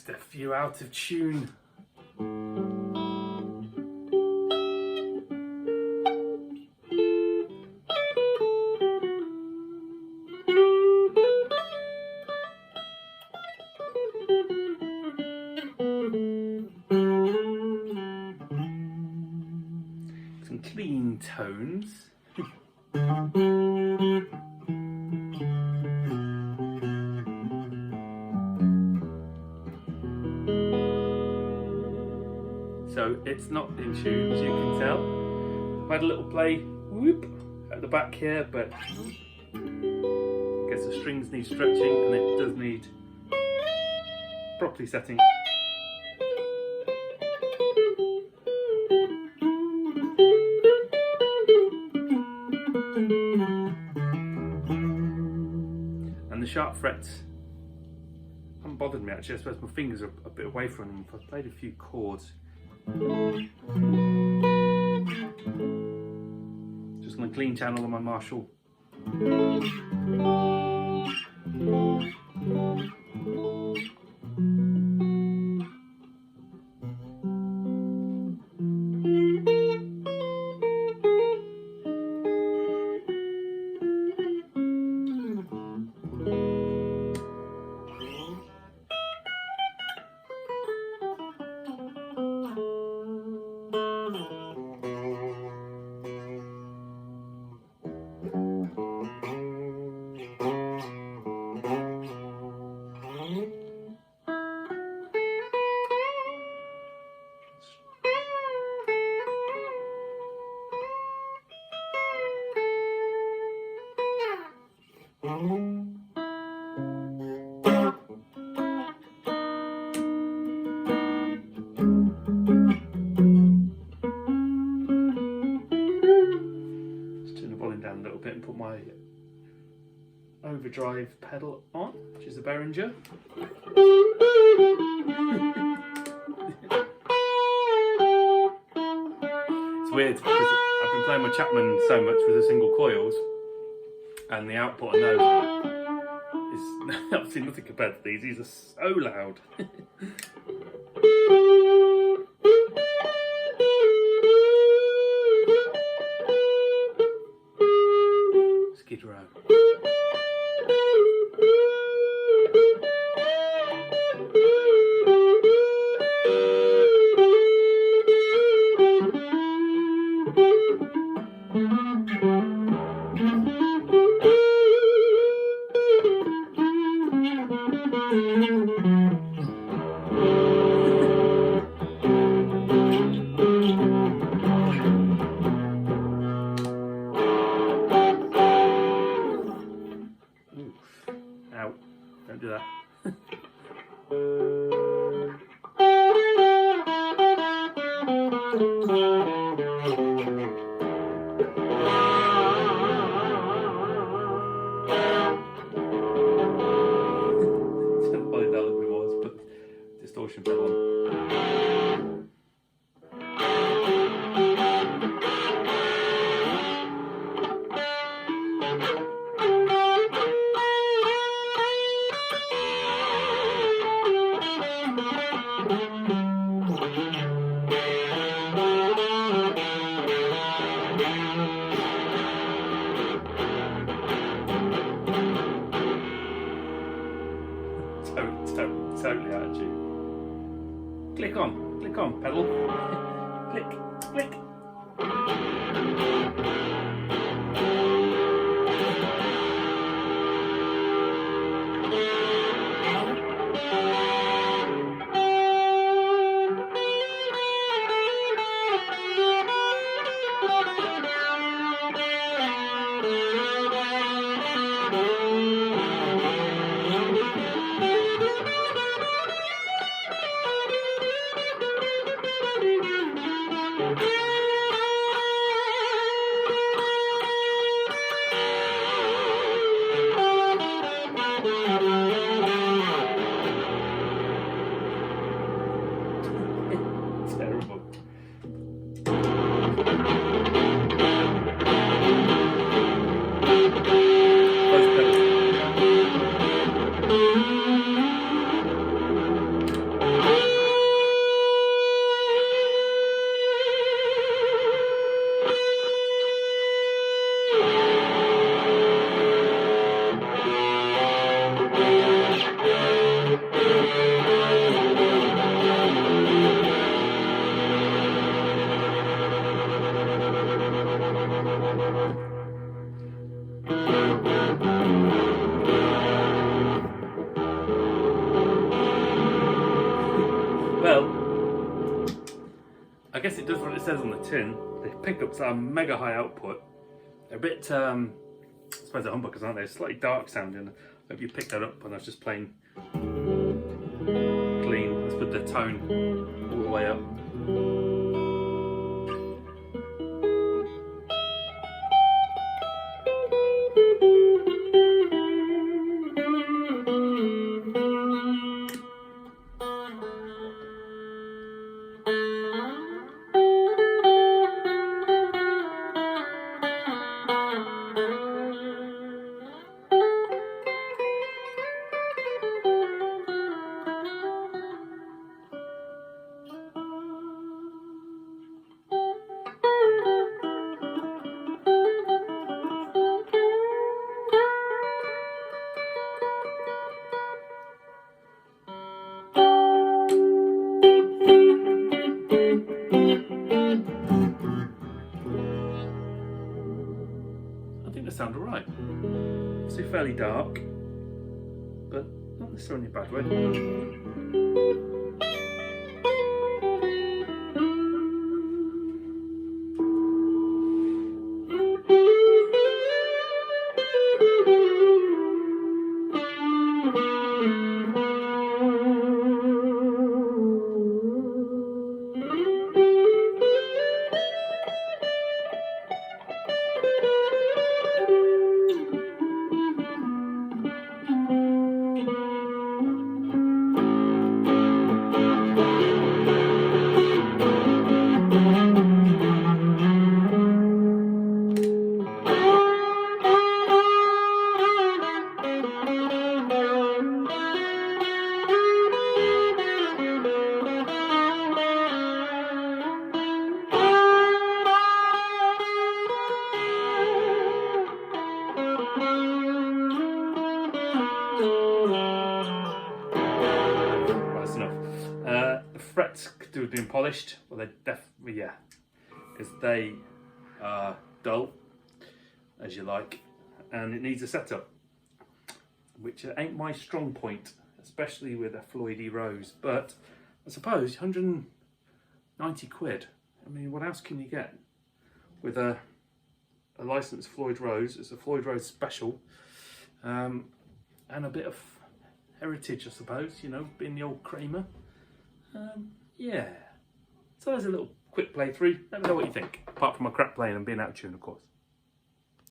just a few out of tune. Some clean tones. So it's not in tune, as you can tell. I had a little play, whoop, at the back here, but I guess the strings need stretching and it does need properly setting. And the sharp frets haven't bothered me actually. I suppose my fingers are a bit away from them. I've played a few chords. Just on a clean channel on my Marshall. Put my overdrive pedal on, which is a Behringer. It's weird because I've been playing my Chapman so much with the single coils, and the output on those is obviously nothing compared to these. These are so loud. Skid Row. Ow, don't do that. Probably that little bit more, let's put distortion pedal on. Totally out of tune. Click on, pedal. Click, click. Well, I guess it does what it says on the tin. The pickups are mega high output. They're a bit, I suppose they're humbuckers, aren't they? Slightly dark sounding. I hope you picked that up when I was just playing clean. Let's put the tone all the way up. I think they sound alright. Obviously fairly dark, but not necessarily in a bad way. That's enough. The frets could do with being polished. Well, they're definitely, yeah, because they are dull, as you like, and it needs a setup, which ain't my strong point, especially with a Floydy Rose. But I suppose 190 quid. I mean, what else can you get with a licensed Floyd Rose? It's a Floyd Rose special, and a bit of heritage, I suppose, you know, being the old Kramer. Yeah. So there's a little quick playthrough. Let me know what you think, apart from my crap playing and being out of tune, of course.